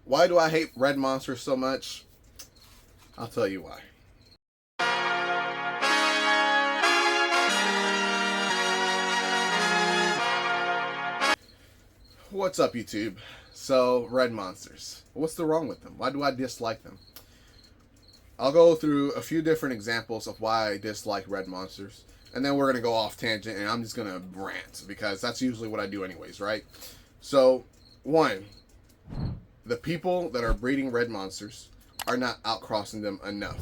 Why do I hate red monsters so much? I'll tell you why. What's up, YouTube? So, red monsters. What's the wrong with them? Why do I dislike them? I'll go through a few different examples of why I dislike red monsters, and then we're going to go off tangent, and I'm just going to rant, because that's usually what I do anyways, right? So, one, the people that are breeding red monsters are not outcrossing them enough.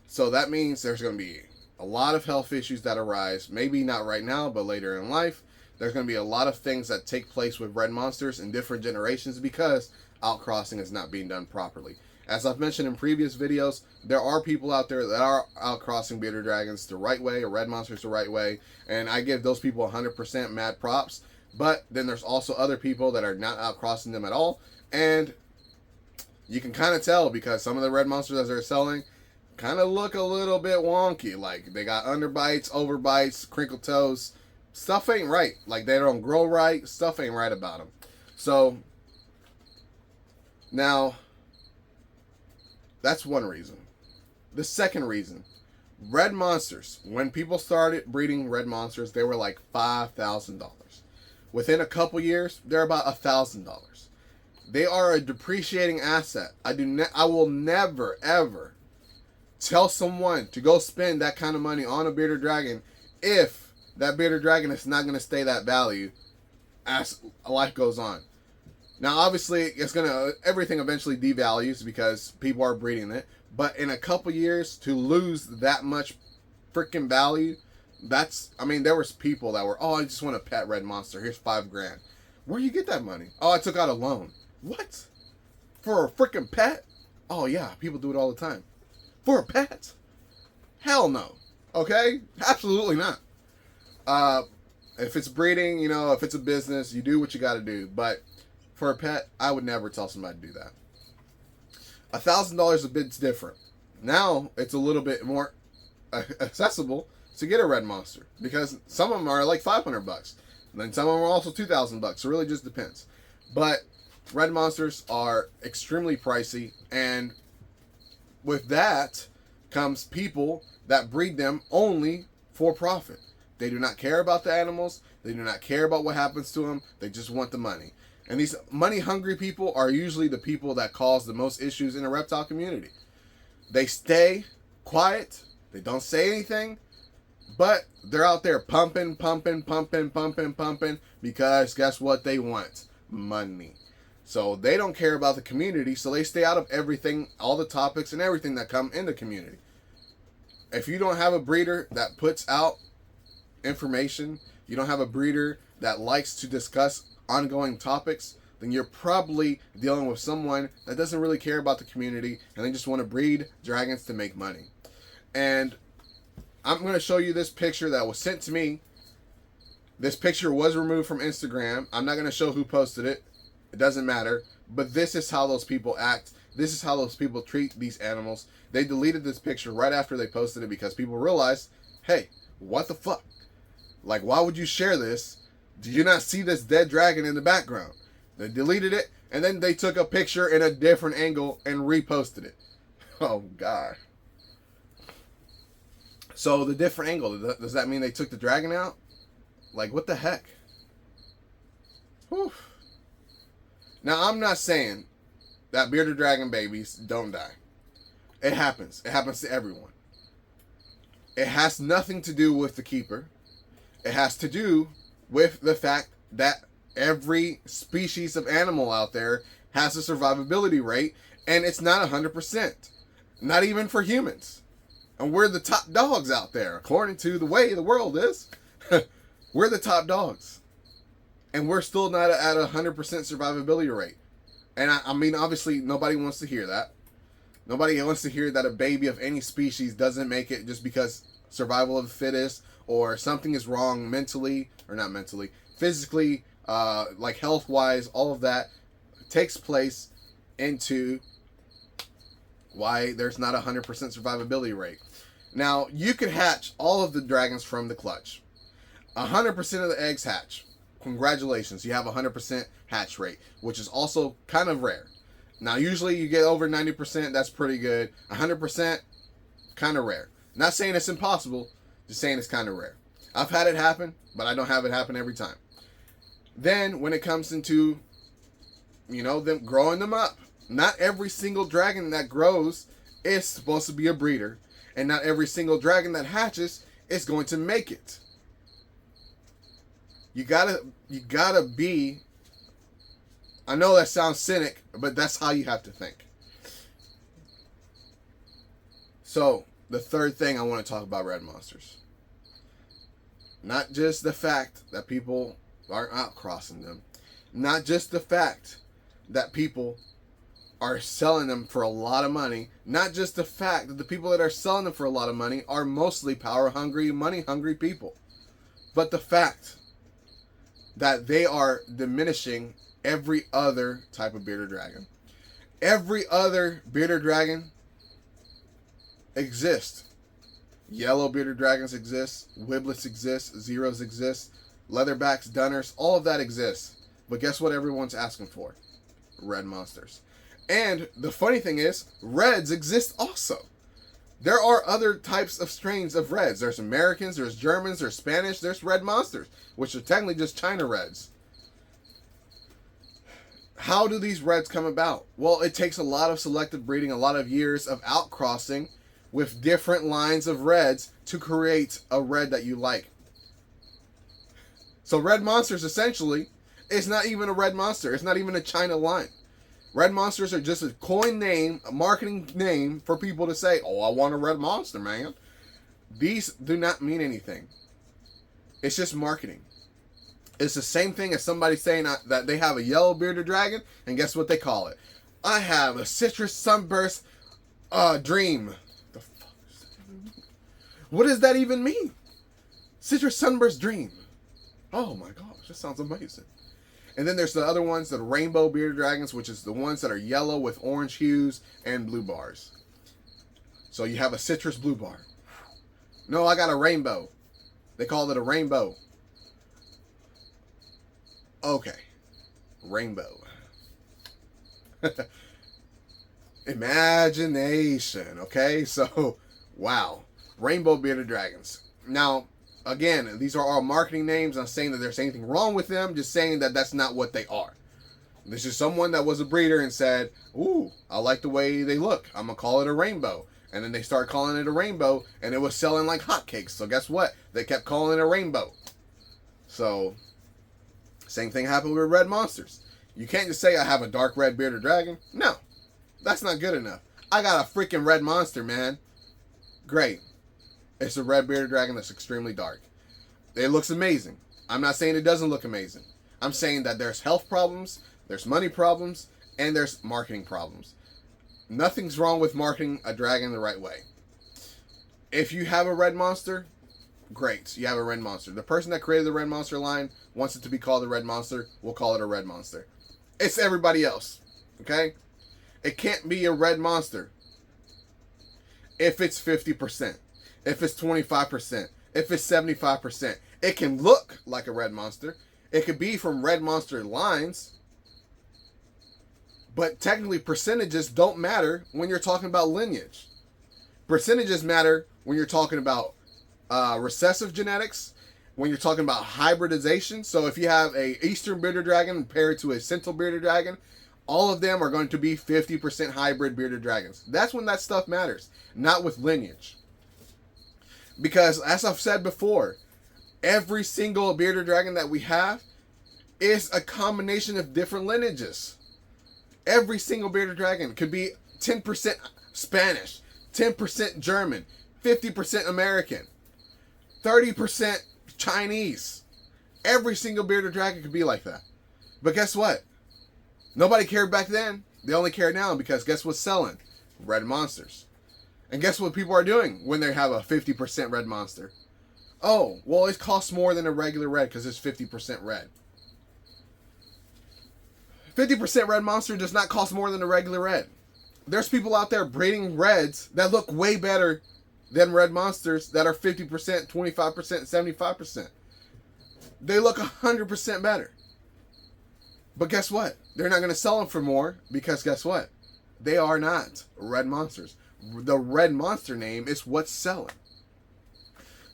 So that means there's going to be a lot of health issues that arise, maybe not right now, but later in life. There's going to be a lot of things that take place with red monsters in different generations because outcrossing is not being done properly. As I've mentioned in previous videos, there are people out there that are outcrossing bearded dragons the right way, or red monsters the right way, and I give those people 100% mad props. But then there's also other people that are not outcrossing them at all, and you can kind of tell because some of the red monsters that they're selling kind of look a little bit wonky. Like, they got underbites, overbites, crinkled toes. Stuff ain't right. Like, they don't grow right. Stuff ain't right about them. So, now, that's one reason. The second reason, red monsters. When people started breeding red monsters, they were like $5,000. Within a couple years, they're about $1,000. They are a depreciating asset. I will never, ever tell someone to go spend that kind of money on a bearded dragon if that bearded dragon is not going to stay that value as life goes on. Now, obviously, it's everything eventually devalues because people are breeding it. But in a couple years, to lose that much freaking value, there was people that were, I just want a pet red monster. Here's $5,000. Where you get that money? Oh, I took out a loan. What? For a freaking pet? Oh, yeah, people do it all the time. For a pet? Hell no. Okay? Absolutely not. If it's breeding, if it's a business, you do what you got to do. But for a pet, I would never tell somebody to do that. $1,000 a bit's different. Now, it's a little bit more accessible to get a red monster because some of them are like $500. And then some of them are also $2,000. So it really just depends. But red monsters are extremely pricey, and with that comes people that breed them only for profit. They do not care about the animals. They do not care about what happens to them. They just want the money. And these money-hungry people are usually the people that cause the most issues in the reptile community. They stay quiet. They don't say anything. But they're out there pumping because guess what they want? Money. So they don't care about the community, so they stay out of everything, all the topics and everything that come in the community. If you don't have a breeder that puts out information, you don't have a breeder that likes to discuss ongoing topics, then you're probably dealing with someone that doesn't really care about the community and they just want to breed dragons to make money. And I'm going to show you this picture that was sent to me. This picture was removed from Instagram. I'm not going to show who posted it. It doesn't matter. But this is how those people act. This is how those people treat these animals. They deleted this picture right after they posted it because people realized, hey, what the fuck? Like, why would you share this? Do you not see this dead dragon in the background? They deleted it, and then they took a picture in a different angle and reposted it. Oh, God. So, the different angle, does that mean they took the dragon out? Like, what the heck? Whew. Now, I'm not saying that bearded dragon babies don't die. It happens. It happens to everyone. It has nothing to do with the keeper. It has to do with the fact that every species of animal out there has a survivability rate, and it's not 100%. Not even for humans. And we're the top dogs out there, according to the way the world is. We're the top dogs. And we're still not at a 100% survivability rate. And I mean, obviously, nobody wants to hear that. Nobody wants to hear that a baby of any species doesn't make it just because survival of the fittest or something is wrong mentally, or not mentally, physically, like health-wise, all of that takes place into why there's not a 100% survivability rate. Now, you could hatch all of the dragons from the clutch. 100% of the eggs hatch. Congratulations, you have a 100% hatch rate, which is also kind of rare. Now, usually you get over 90%, that's pretty good. 100%, kind of rare. Not saying it's impossible, just saying it's kind of rare. I've had it happen, but I don't have it happen every time. Then, when it comes into, them growing them up, not every single dragon that grows is supposed to be a breeder, and not every single dragon that hatches is going to make it. You gotta be. I know that sounds cynic, but that's how you have to think. So, the third thing I want to talk about red monsters. Not just the fact that people are outcrossing them. Not just the fact that people are selling them for a lot of money. Not just the fact that the people that are selling them for a lot of money are mostly power-hungry, money-hungry people. But the fact that they are diminishing every other type of bearded dragon. Every other bearded dragon exists. Yellow bearded dragons exist. Wiblets exist. Zeros exist. Leatherbacks, Dunners, all of that exists. But guess what everyone's asking for? Red monsters. And the funny thing is, reds exist also. There are other types of strains of reds. There's Americans, there's Germans, there's Spanish, there's red monsters, which are technically just China reds. How do these reds come about? Well, it takes a lot of selective breeding, a lot of years of outcrossing with different lines of reds to create a red that you like. So red monsters essentially is not even a red monster. It's not even a China line. Red monsters are just a coin name, a marketing name for people to say, oh, I want a red monster, man. These do not mean anything. It's just marketing. It's the same thing as somebody saying that they have a yellow bearded dragon, and guess what they call it? I have a citrus sunburst dream. The fuck does that even mean? What does that even mean? Citrus sunburst dream. Oh my gosh, that sounds amazing. And then there's the other ones, the rainbow bearded dragons, which is the ones that are yellow with orange hues and blue bars. So you have a citrus blue bar. No, I got a rainbow. They call it a rainbow. Okay. Rainbow. Imagination, okay? So, wow. Rainbow bearded dragons. Now, again, these are all marketing names. I'm saying that there's anything wrong with them. Just saying that that's not what they are. This is someone that was a breeder and said, ooh, I like the way they look. I'm going to call it a rainbow. And then they start calling it a rainbow, and it was selling like hotcakes. So guess what? They kept calling it a rainbow. So, same thing happened with red monsters. You can't just say I have a dark red bearded dragon. No, that's not good enough. I got a freaking red monster, man. Great. It's a red bearded dragon that's extremely dark. It looks amazing. I'm not saying it doesn't look amazing. I'm saying that there's health problems, there's money problems, and there's marketing problems. Nothing's wrong with marketing a dragon the right way. If you have a red monster, great. You have a red monster. The person that created the red monster line wants it to be called a red monster. We'll call it a red monster. It's everybody else. Okay? It can't be a red monster if it's 50%. If it's 25%, if it's 75%, it can look like a red monster. It could be from red monster lines, but technically percentages don't matter when you're talking about lineage. Percentages matter when you're talking about recessive genetics, when you're talking about hybridization. So if you have a Eastern bearded dragon paired to a Central bearded dragon, all of them are going to be 50% hybrid bearded dragons. That's when that stuff matters, not with lineage. Because, as I've said before, every single bearded dragon that we have is a combination of different lineages. Every single bearded dragon could be 10% Spanish, 10% German, 50% American, 30% Chinese. Every single bearded dragon could be like that. But guess what? Nobody cared back then. They only care now because guess what's selling? Red monsters. And guess what people are doing when they have a 50% red monster? Oh, well, it costs more than a regular red because it's 50% red. 50% red monster does not cost more than a regular red. There's people out there breeding reds that look way better than red monsters that are 50%, 25%, 75%. They look 100% better. But guess what? They're not going to sell them for more because guess what? They are not red monsters. The red monster name is what's selling.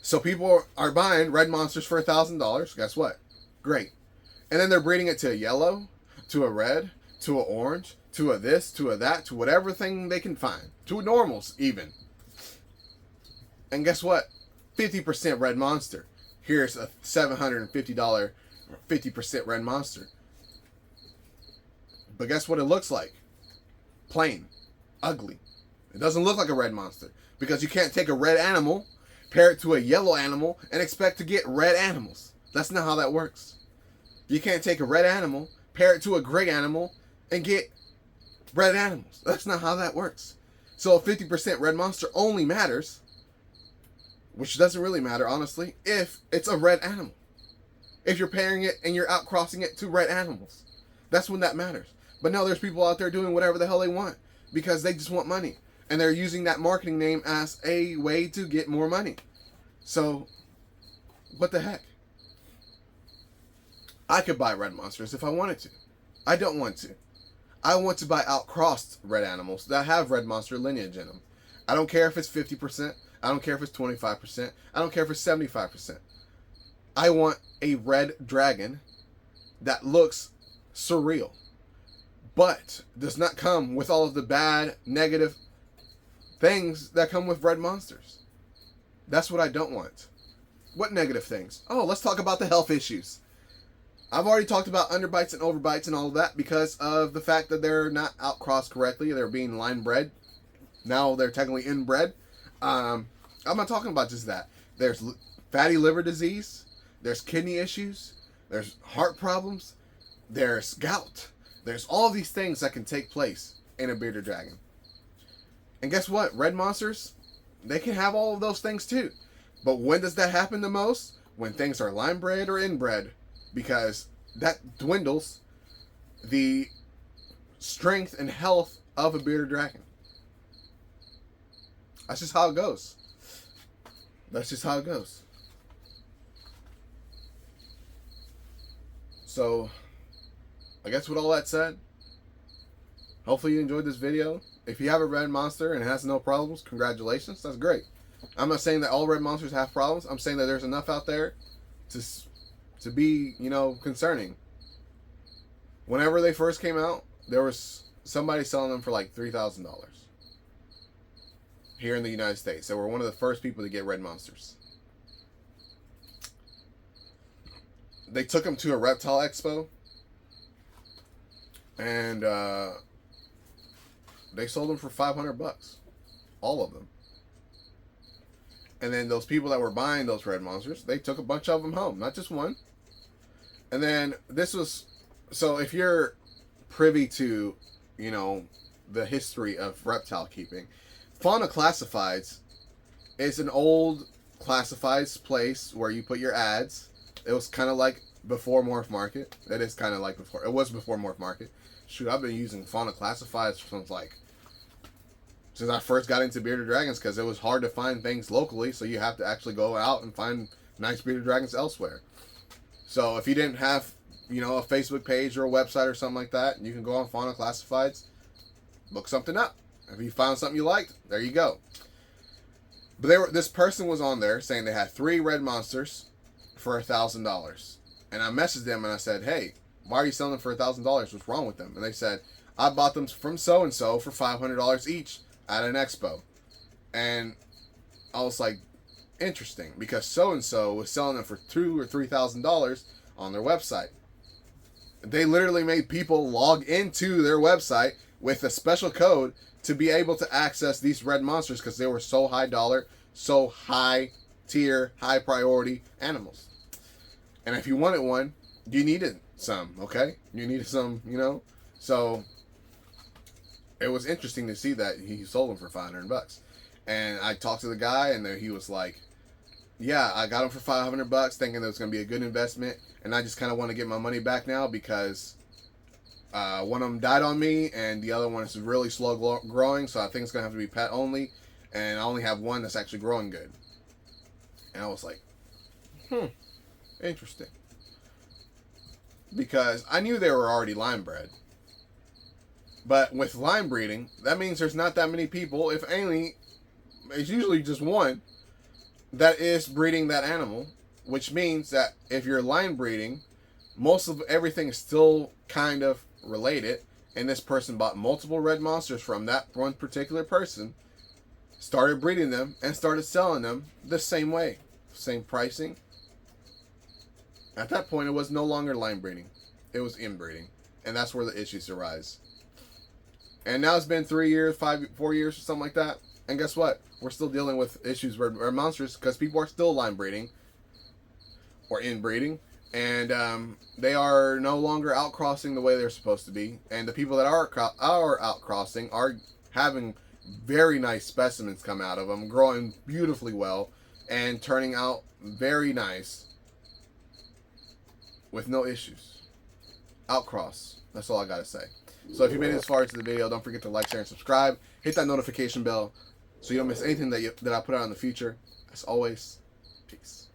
So people are buying red monsters for $1,000. Guess what? Great. And then they're breeding it to a yellow, to a red, to an orange, to a this, to a that, to whatever thing they can find. To normals even. And guess what? 50% red monster. Here's a $750 50% red monster. But guess what it looks like? Plain. Ugly. It doesn't look like a red monster. Because you can't take a red animal, pair it to a yellow animal, and expect to get red animals. That's not how that works. You can't take a red animal, pair it to a gray animal, and get red animals. That's not how that works. So a 50% red monster only matters, which doesn't really matter, honestly, if it's a red animal. If you're pairing it and you're outcrossing it to red animals. That's when that matters. But no, there's people out there doing whatever the hell they want because they just want money. And they're using that marketing name as a way to get more money. So, what the heck? I could buy red monsters if I wanted to. I don't want to. I want to buy outcrossed red animals that have red monster lineage in them. I don't care if it's 50%. I don't care if it's 25%. I don't care if it's 75%. I want a red dragon that looks surreal, but does not come with all of the bad, negative things that come with red monsters. That's what I don't want. What negative things? Oh, let's talk about the health issues. I've already talked about underbites and overbites and all of that because of the fact that they're not outcrossed correctly. They're being line bred. Now they're technically inbred. I'm not talking about just that. There's fatty liver disease. There's kidney issues. There's heart problems. There's gout. There's all these things that can take place in a bearded dragon. And guess what? Red monsters, they can have all of those things too. But when does that happen the most? When things are line bred or inbred. Because that dwindles the strength and health of a bearded dragon. That's just how it goes. That's just how it goes. So, I guess with all that said, hopefully you enjoyed this video. If you have a red monster and it has no problems, congratulations. That's great. I'm not saying that all red monsters have problems. I'm saying that there's enough out there to be, concerning. Whenever they first came out, there was somebody selling them for like $3,000 here in the United States. They were one of the first people to get red monsters. They took them to a reptile expo, and they sold them for $500, all of them. And then those people that were buying those red monsters, they took a bunch of them home, not just one. And then this was, so if you're privy to, the history of reptile keeping, Fauna Classifieds is an old classifieds place where you put your ads. It was kind of like before Morph Market. It is kind of like before. It was before Morph Market. Shoot, I've been using Fauna Classifieds since I first got into bearded dragons because it was hard to find things locally, so you have to actually go out and find nice bearded dragons elsewhere. So if you didn't have, a Facebook page or a website or something like that, you can go on Fauna Classifieds, look something up. If you found something you liked, there you go. But this person was on there saying they had 3 red monsters for $1,000. And I messaged them and I said, hey, why are you selling them for $1,000? What's wrong with them? And they said, I bought them from so-and-so for $500 each at an expo. And I was like, interesting, because so-and-so was selling them for $2,000 or $3,000 on their website. They literally made people log into their website with a special code to be able to access these red monsters because they were so high dollar, so high tier, high priority animals. And if you wanted one, you needed some, okay? You needed some, So it was interesting to see that he sold them for $500. And I talked to the guy, and he was like, yeah, I got them for $500 thinking that it was going to be a good investment. And I just kind of want to get my money back now because one of them died on me, and the other one is really slow growing, so I think it's going to have to be pet only. And I only have one that's actually growing good. And I was like, interesting. because I knew they were already line bred. But with line breeding, that means there's not that many people, if any, it's usually just one, that is breeding that animal, which means that if you're line breeding, most of everything is still kind of related, and this person bought multiple red monsters from that one particular person, started breeding them, and started selling them the same way, same pricing. At that point, it was no longer line breeding, it was inbreeding, and that's where the issues arise. And now it's been 3 years, 4 years, or something like that. And guess what? We're still dealing with issues with red monsters because people are still line breeding or inbreeding, and they are no longer outcrossing the way they're supposed to be. And the people that are outcrossing are having very nice specimens come out of them, growing beautifully well, and turning out very nice with no issues. Outcross. That's all I gotta say. So if you made it this far into the video, don't forget to like, share, and subscribe. Hit that notification bell so you don't miss anything that I put out in the future. As always, peace.